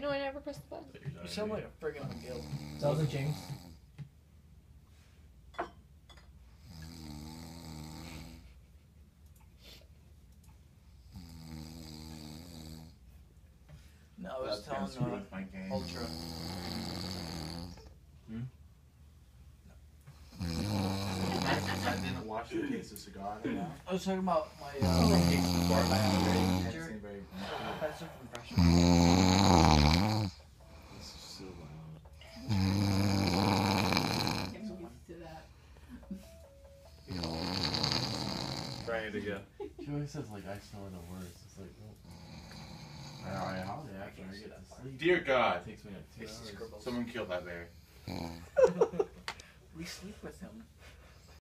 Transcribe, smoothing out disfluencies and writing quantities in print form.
no, I never pressed the button. You sound like a friggin' McGill. That wasn't James. No, I was telling Ultra. I didn't watch the case of cigar. I was talking about my professor from freshman. This is so loud. I'm used to that. Trying to go. She always says like I snore the worst. It's like, oh. I holiday after I get to sleep. Dear God. It takes me like 2 hours. Someone killed that bear. We sleep with him.